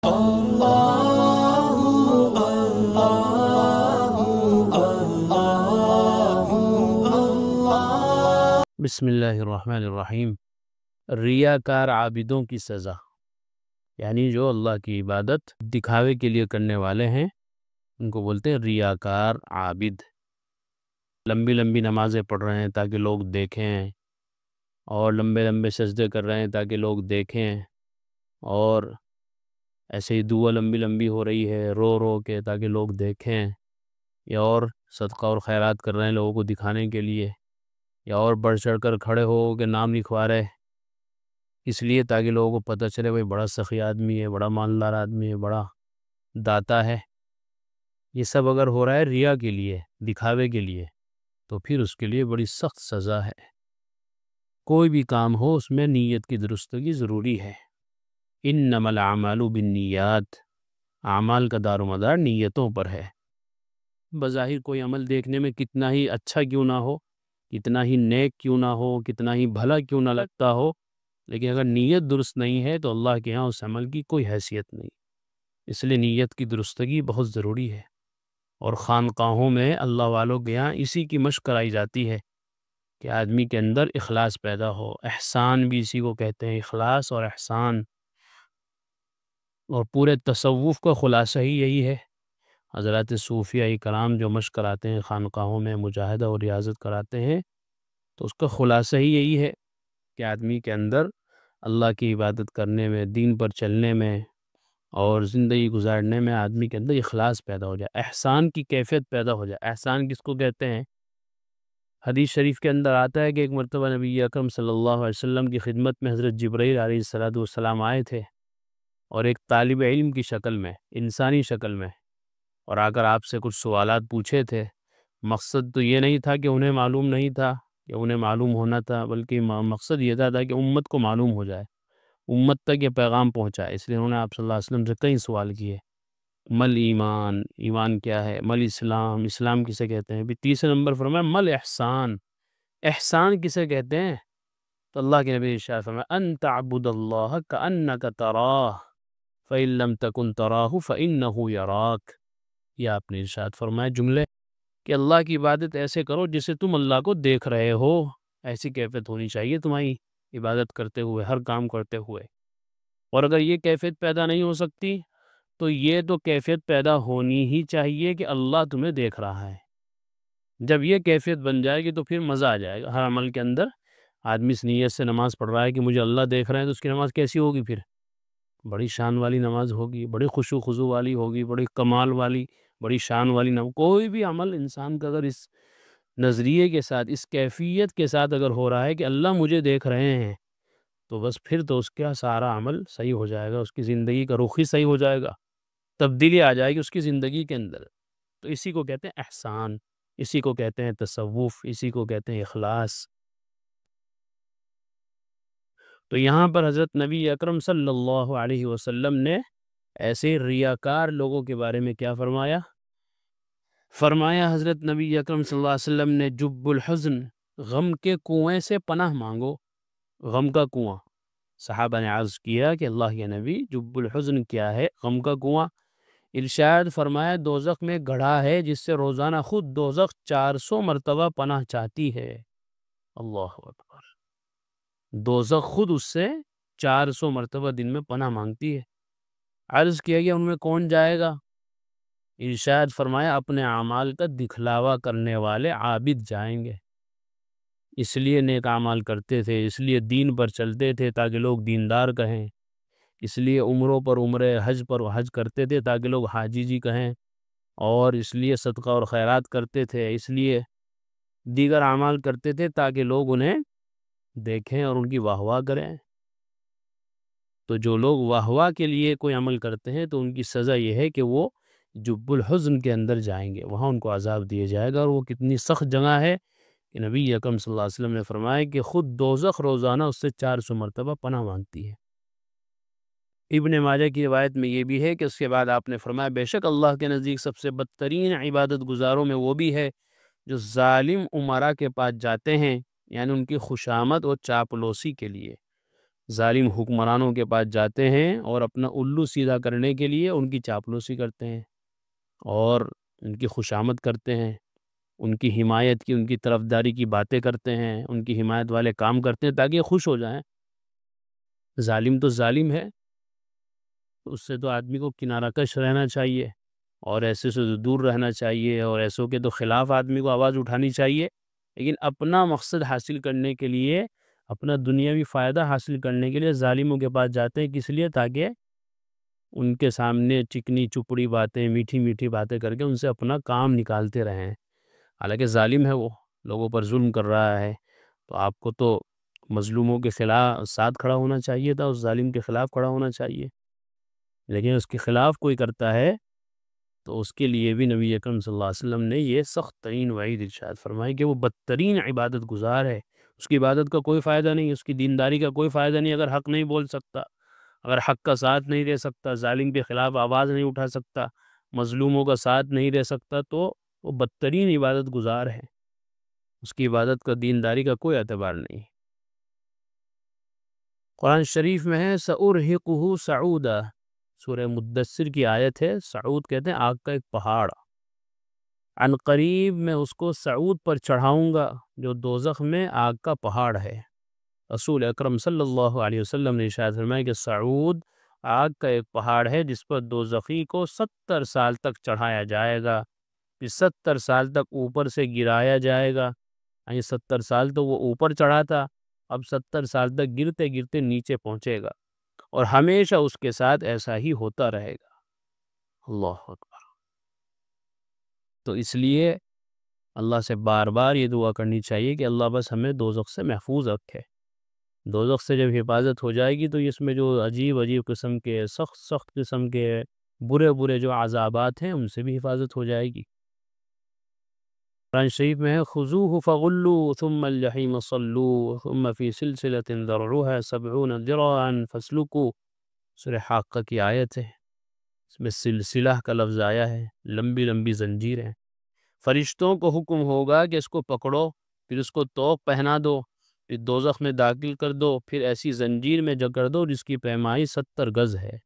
بسم اللہ الرحمن الرحیم۔ ریاکار عابدوں کی سزا، یعنی جو اللہ کی عبادت دکھاوے کے لیے کرنے والے ہیں ان کو بولتے ہیں ریاکار عابد۔ لمبی لمبی نمازیں پڑھ رہے ہیں تاکہ لوگ دیکھیں، اور لمبے لمبے سجدے کر رہے ہیں تاکہ لوگ دیکھیں، اور ایسے ہی دعا لمبی لمبی ہو رہی ہے رو رو کے تاکہ لوگ دیکھیں، یا اور صدقہ اور خیرات کر رہے ہیں لوگوں کو دکھانے کے لیے، یا اور بڑھ چڑھ کر کھڑے ہو کے نام لکھوا رہے اس لیے تاکہ لوگوں کو پتہ چلے بھائی بڑا سخی آدمی ہے، بڑا مالدار آدمی ہے، بڑا داتا ہے۔ یہ سب اگر ہو رہا ہے ریا کے لیے، دکھاوے کے لیے، تو پھر اس کے لیے بڑی سخت سزا ہے۔ کوئی بھی کام ہو اس میں نیت کی درستگی ضروری ہے۔ انما الاعمال بالنیات، اعمال کا دار و مدار نیتوں پر ہے۔ بظاہر کوئی عمل دیکھنے میں کتنا ہی اچھا کیوں نہ ہو، کتنا ہی نیک کیوں نہ ہو، کتنا ہی بھلا کیوں نہ لگتا ہو، لیکن اگر نیت درست نہیں ہے تو اللہ کے ہاں اس عمل کی کوئی حیثیت نہیں۔ اس لیے نیت کی درستگی بہت ضروری ہے، اور خانقاہوں میں اللہ والوں کے ہاں اسی کی مشق کرائی جاتی ہے کہ آدمی کے اندر اخلاص پیدا ہو۔ احسان بھی اسی کو کہتے ہیں، اخلاص اور احسان، اور پورے تصوف کا خلاصہ ہی یہی ہے۔ حضرات صوفیہ کرام جو مشق کراتے ہیں خانقاہوں میں، مجاہدہ اور ریاضت کراتے ہیں، تو اس کا خلاصہ ہی یہی ہے کہ آدمی کے اندر اللہ کی عبادت کرنے میں، دین پر چلنے میں اور زندگی گزارنے میں آدمی کے اندر اخلاص پیدا ہو جائے، احسان کی کیفیت پیدا ہو جائے۔ احسان کس کو کہتے ہیں؟ حدیث شریف کے اندر آتا ہے کہ ایک مرتبہ نبی اکرم صلی اللہ علیہ وسلم کی خدمت میں حضرت جبرائیل علیہ السلام آئے تھے، اور ایک طالب علم کی شکل میں، انسانی شکل میں، اور آ کر آپ سے کچھ سوالات پوچھے تھے۔ مقصد تو یہ نہیں تھا کہ انہیں معلوم نہیں تھا کہ انہیں معلوم ہونا تھا، بلکہ مقصد یہ تھا کہ امت کو معلوم ہو جائے، امت تک یہ پیغام پہنچائے۔ اس لیے انہوں نے آپ صلی اللہ علیہ وسلم سے کئی سوال کیے۔ مل ایمان، ایمان کیا ہے؟ مل اسلام، اسلام کسے کہتے ہیں؟ بھی تیسرے نمبر فرمایا مل احسان، احسان کسے کہتے ہیں؟ تو اللہ کے نبی ارشاد فرمایا ان تعبد اللہ کأنک تراہ فإن لم تکن تراہ فإنہ یراک۔ یہ آپ نے ارشاد فرمایا جملے کہ اللہ کی عبادت ایسے کرو جسے تم اللہ کو دیکھ رہے ہو۔ ایسی کیفیت ہونی چاہیے تمہاری عبادت کرتے ہوئے، ہر کام کرتے ہوئے۔ اور اگر یہ کیفیت پیدا نہیں ہو سکتی تو یہ تو کیفیت پیدا ہونی ہی چاہیے کہ اللہ تمہیں دیکھ رہا ہے۔ جب یہ کیفیت بن جائے گی تو پھر مزہ آ جائے گا ہر عمل کے اندر۔ آدمی اس نیت سے نماز پڑھ رہا ہے کہ مجھے اللہ دیکھ رہے ہیں، تو اس کی نماز کیسی ہوگی؟ پھر بڑی شان والی نماز ہوگی، بڑی خشوع خضوع والی ہوگی، بڑی کمال والی، بڑی شان والی نماز۔ کوئی بھی عمل انسان کا اگر اس نظریے کے ساتھ، اس کیفیت کے ساتھ اگر ہو رہا ہے کہ اللہ مجھے دیکھ رہے ہیں، تو بس پھر تو اس کا سارا عمل صحیح ہو جائے گا، اس کی زندگی کا رخ ہی صحیح ہو جائے گا، تبدیلی آ جائے گی اس کی زندگی کے اندر۔ تو اسی کو کہتے ہیں احسان، اسی کو کہتے ہیں تصوف، اسی کو کہتے ہیں اخلاص۔ تو یہاں پر حضرت نبی اکرم صلی اللہ علیہ وسلم نے ایسے ریاکار لوگوں کے بارے میں کیا فرمایا؟ فرمایا حضرت نبی اکرم صلی اللہ علیہ وسلم نے جب الحزن، غم کے کنویں سے پناہ مانگو۔ غم کا کنواں، صحابہ نے عرض کیا کہ اللہ کے نبی جب الحزن کیا ہے؟ غم کا کنواں۔ ارشاد فرمایا دوزخ میں گڑھا ہے جس سے روزانہ خود دوزخ 400 مرتبہ پناہ چاہتی ہے۔ اللہ اکبر! دوزخ خود اس سے 400 مرتبہ دن میں پناہ مانگتی ہے۔ عرض کیا گیا ان میں کون جائے گا؟ ارشاد فرمایا اپنے اعمال کا دکھلاوا کرنے والے عابد جائیں گے۔ اس لیے نیک اعمال کرتے تھے، اس لیے دین پر چلتے تھے تاکہ لوگ دیندار کہیں، اس لیے عمروں پر عمرے، حج پر حج کرتے تھے تاکہ لوگ حاجی جی کہیں، اور اس لیے صدقہ اور خیرات کرتے تھے، اس لیے دیگر اعمال کرتے تھے تاکہ لوگ انہیں دیکھیں اور ان کی واہ واہ کریں۔ تو جو لوگ واہ واہ کے لیے کوئی عمل کرتے ہیں تو ان کی سزا یہ ہے کہ وہ جب الحزن کے اندر جائیں گے، وہاں ان کو عذاب دیا جائے گا۔ اور وہ کتنی سخت جگہ ہے کہ نبی اکرم صلی اللہ علیہ وسلم نے فرمایا کہ خود دوزخ روزانہ اس سے 400 مرتبہ پناہ مانگتی ہے۔ ابن ماجہ کی روایت میں یہ بھی ہے کہ اس کے بعد آپ نے فرمایا بے شک اللہ کے نزدیک سب سے بدترین عبادت گزاروں میں وہ بھی ہے جو ظالم امراء کے پاس جاتے ہیں، یعنی ان کی خوشامد اور چاپلوسی کے لیے، ظالم حکمرانوں کے پاس جاتے ہیں اور اپنا الو سیدھا کرنے کے لیے ان کی چاپلوسی کرتے ہیں اور ان کی خوشامد کرتے ہیں، ان کی حمایت کی، ان کی طرفداری کی باتیں کرتے ہیں، ان کی حمایت والے کام کرتے ہیں تاکہ یہ خوش ہو جائیں۔ ظالم تو ظالم ہے، اس سے تو آدمی کو کنارہ کش رہنا چاہیے اور ایسے سے دور رہنا چاہیے، اور ایسوں کے تو خلاف آدمی کو آواز اٹھانی چاہیے، لیکن اپنا مقصد حاصل کرنے کے لیے، اپنا دنیاوی فائدہ حاصل کرنے کے لیے ظالموں کے پاس جاتے ہیں، کس لیے؟ تاکہ ان کے سامنے چکنی چپڑی باتیں، میٹھی میٹھی باتیں کر کے ان سے اپنا کام نکالتے رہیں۔ حالانکہ ظالم ہے، وہ لوگوں پر ظلم کر رہا ہے، تو آپ کو تو مظلوموں کے خلاف ساتھ کھڑا ہونا چاہیے تھا، اس ظالم کے خلاف کھڑا ہونا چاہیے، لیکن اس کے خلاف کوئی کرتا ہے تو اس کے لیے بھی نبی اکرم صلی اللہ علیہ وسلم نے یہ سخت ترین وعید ارشاد فرمائی کہ وہ بدترین عبادت گزار ہے، اس کی عبادت کا کوئی فائدہ نہیں، اس کی دینداری کا کوئی فائدہ نہیں، اگر حق نہیں بول سکتا، اگر حق کا ساتھ نہیں دے سکتا، ظالم کے خلاف آواز نہیں اٹھا سکتا، مظلوموں کا ساتھ نہیں دے سکتا، تو وہ بدترین عبادت گزار ہے، اس کی عبادت کا دینداری کا کوئی اعتبار نہیں۔ قرآن شریف میں ہے سَأُرْهِقُهُ صَعُودًا، سورہ مدثر کی آیت ہے، سعود کہتے ہیں آگ کا ایک پہاڑ، عن قریب میں اس کو سعود پر چڑھاؤں گا جو دوزخ میں آگ کا پہاڑ ہے۔ رسول اکرم صلی اللہ علیہ وسلم نے ارشاد فرمایا کہ سعود آگ کا ایک پہاڑ ہے جس پر دوزخی کو 70 سال تک چڑھایا جائے گا، پھر 70 سال تک اوپر سے گرایا جائے گا، یعنی 70 سال تو وہ اوپر چڑھا تھا، اب 70 سال تک گرتے گرتے نیچے پہنچے گا، اور ہمیشہ اس کے ساتھ ایسا ہی ہوتا رہے گا۔ اللہ اکبر۔ تو اس لیے اللہ سے بار بار یہ دعا کرنی چاہیے کہ اللہ بس ہمیں دوزخ سے محفوظ رکھے۔ دوزخ سے جب حفاظت ہو جائے گی تو اس میں جو عجیب عجیب قسم کے، سخت سخت قسم کے برے برے جو عذابات ہیں ان سے بھی حفاظت ہو جائے گی۔ قرآن شریف میں ہے خذوہ فغلوا ثم الجحیم صلوا ثم فی سلسلۃ ذرعها 70 ذراعا فاسلکوا، سورہ حاقہ کی آیت ہے، اس میں سلسلہ کا لفظ آیا ہے، لمبی لمبی زنجیر ہیں۔ فرشتوں کو حکم ہوگا کہ اس کو پکڑو، پھر اس کو طوق پہنا دو، پھر دوزخ میں داخل کر دو، پھر ایسی زنجیر میں جکڑ دو جس کی پیمائی 70 گز ہے۔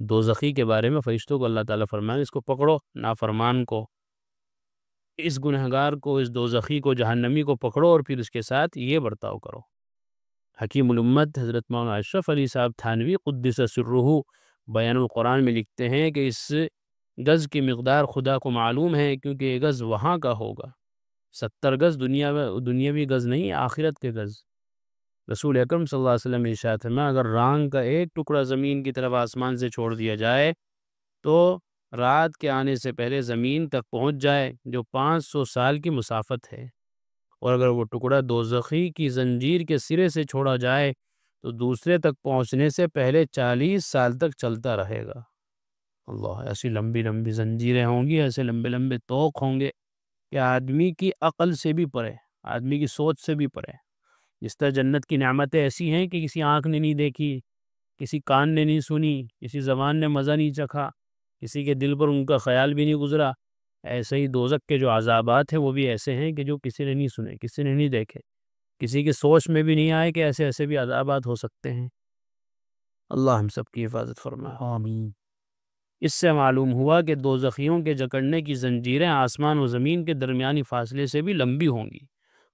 دوزخی کے بارے میں فرشتوں کو اللہ تعالیٰ فرمائے اس کو پکڑو، نافرمان کو، اس گنہگار کو، اس دوزخی کو، جہنمی کو پکڑو اور پھر اس کے ساتھ یہ برتاؤ کرو۔ حکیم الامت حضرت مولانا اشرف علی صاحب تھانوی قدس سرہ بیان القرآن میں لکھتے ہیں کہ اس گز کی مقدار خدا کو معلوم ہے، کیونکہ یہ گز وہاں کا ہوگا، 70 گز دنیاوی گز نہیں، آخرت کے گز۔ رسول اکرم صلی اللہ علیہ وسلم نے ارشاد فرمایا اگر رانگ کا ایک ٹکڑا زمین کی طرف آسمان سے چھوڑ دیا جائے تو رات کے آنے سے پہلے زمین تک پہنچ جائے، جو 500 سال کی مسافت ہے، اور اگر وہ ٹکڑا دوزخی کی زنجیر کے سرے سے چھوڑا جائے تو دوسرے تک پہنچنے سے پہلے 40 سال تک چلتا رہے گا۔ اللہ، ایسی لمبی لمبی زنجیریں ہوں گی، ایسے لمبے لمبے طوق ہوں گے کہ آدمی کی عقل سے بھی پرے، آدمی کی سوچ سے بھی پرے۔ جس طرح جنت کی نعمتیں ایسی ہیں کہ کسی آنکھ نے نہیں دیکھی، کسی کان نے نہیں سنی، کسی زبان نے مزہ نہیں چکھا، کسی کے دل پر ان کا خیال بھی نہیں گزرا، ایسے ہی دوزخ کے جو عذابات ہیں وہ بھی ایسے ہیں کہ جو کسی نے نہیں سنے، کسی نے نہیں دیکھے، کسی کی سوچ میں بھی نہیں آئے کہ ایسے ایسے بھی عذابات ہو سکتے ہیں۔ اللہ ہم سب کی حفاظت فرمائے، آمین۔ اس سے معلوم ہوا کہ دوزخیوں کے جکڑنے کی زنجیریں آسمان و زمین کے درمیانی فاصلے سے بھی لمبی ہوں گی۔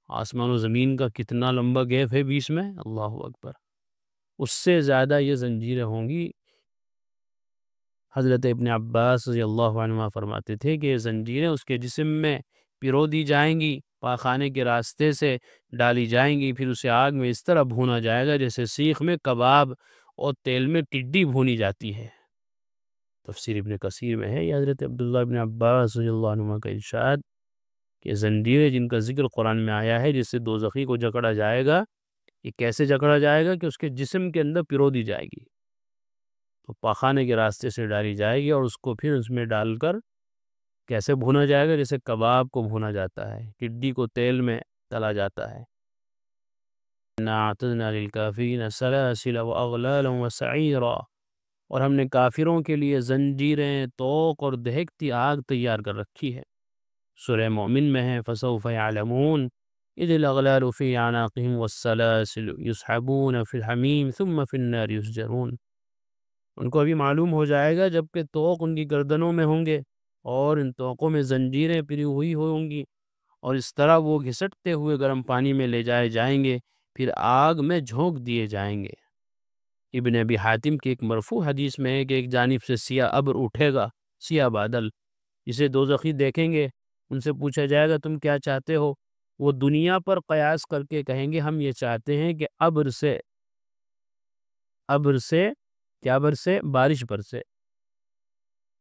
آسمان و زمین کا کتنا لمبا گیپ ہے بیچ میں، اللہ اکبر، اس سے زیادہ یہ زنجیریں ہوں گی۔ حضرت ابن عباس رضی اللہ عنہ فرماتے تھے کہ یہ زنجیریں اس کے جسم میں پیرو دی جائیں گی، پاخانے کے راستے سے ڈالی جائیں گی، پھر اسے آگ میں اس طرح بھونا جائے گا جیسے سیخ میں کباب اور تیل میں ٹڈی بھونی جاتی ہے۔ تفسیر ابن کثیر میں ہے یہ حضرت عبداللہ ابن عباس رضی اللہ عنہ کا ارشاد کہ زنجیریں جن کا ذکر قرآن میں آیا ہے جس سے دوزخی کو جکڑا جائے گا، یہ کیسے جکڑا جائے گا کہ اس کے جسم کے اندر پیرو دی جائے گی، تو پاخانے کے راستے سے ڈالی جائے گی، اور اس کو پھر اس میں ڈال کر کیسے بھونا جائے گا؟ جیسے کباب کو بھونا جاتا ہے، ٹڈی کو تیل میں تلا جاتا ہے۔ اِنَّا أَعْتَدْنَا لِلْكَافِرِينَ سَلَاسِلَ وَأَغْلَالًا وَسَعِيرًا، اور ہم نے کافروں کے لیے زنجیریں، طوق اور دہکتی آگ تیار کر رکھی ہے۔ سورہ مومن میں ہے فَسَوْفَ يَعْلَمُونَ، اذ الاغلال فی اعناقہم والسلاسل یسحبون فی الحمیم ثم فی النار یسجرون۔ ان کو ابھی معلوم ہو جائے گا جب کہ طوق ان کی گردنوں میں ہوں گے اور ان طوقوں میں زنجیریں پری ہوئی ہوں گی، اور اس طرح وہ گھسٹتے ہوئے گرم پانی میں لے جائے جائیں گے، پھر آگ میں جھونک دیے جائیں گے۔ ابن ابی حاتم کی ایک مرفوع حدیث میں ہے کہ ایک جانب سے سیاہ ابر اٹھے گا، سیاہ بادل، جسے دوزخی دیکھیں گے، ان سے پوچھا جائے گا تم کیا چاہتے ہو؟ وہ دنیا پر قیاس کر کے کہیں گے ہم یہ چاہتے ہیں کہ ابر سے کیا برسے؟ بارش برسے۔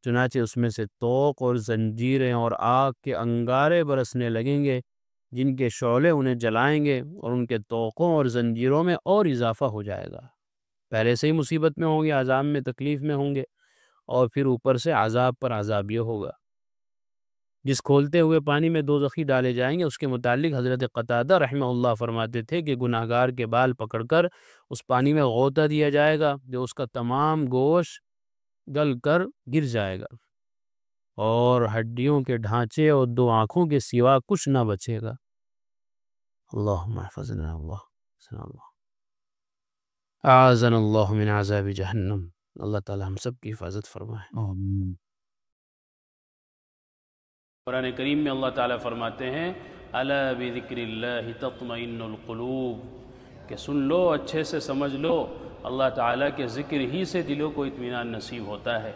چنانچہ اس میں سے طوق اور زنجیریں اور آگ کے انگارے برسنے لگیں گے، جن کے شعلے انہیں جلائیں گے، اور ان کے طوقوں اور زنجیروں میں اور اضافہ ہو جائے گا۔ پہلے سے ہی مصیبت میں ہوں گے، عذاب میں، تکلیف میں ہوں گے، اور پھر اوپر سے عذاب پر عذاب یہ ہوگا۔ جس کھولتے ہوئے پانی میں دوزخی ڈالے جائیں گے، اس کے متعلق حضرت قتادہ رحمہ اللہ فرماتے تھے کہ گناہگار کے بال پکڑ کر اس پانی میں غوطہ دیا جائے گا، جو اس کا تمام گوشت گل کر گر جائے گا، اور ہڈیوں کے ڈھانچے اور دو آنکھوں کے سوا کچھ نہ بچے گا۔ اللہم احفظنا اللہ اعاذنا اللہ من عذاب جہنم۔ اللہ تعالی ہم سب کی حفاظت فرمائے۔ آمین۔ قرآن کریم میں اللہ تعالیٰ فرماتے ہیں الا بذکر اللہ تطمئن القلوب، کہ سن لو، اچھے سے سمجھ لو، اللہ تعالیٰ کے ذکر ہی سے دلوں کو اطمینان نصیب ہوتا ہے۔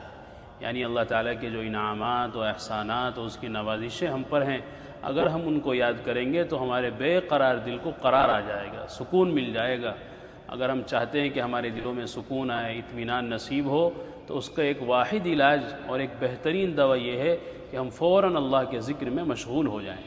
یعنی اللہ تعالیٰ کے جو انعامات و احسانات اور اس کی نوازشیں ہم پر ہیں، اگر ہم ان کو یاد کریں گے تو ہمارے بے قرار دل کو قرار آ جائے گا، سکون مل جائے گا۔ اگر ہم چاہتے ہیں کہ ہمارے دلوں میں سکون آئے، اطمینان نصیب ہو، تو اس کا ایک واحد علاج اور ایک بہترین دوا یہ ہے کہ ہم فوراً اللہ کے ذکر میں مشغول ہو جائیں۔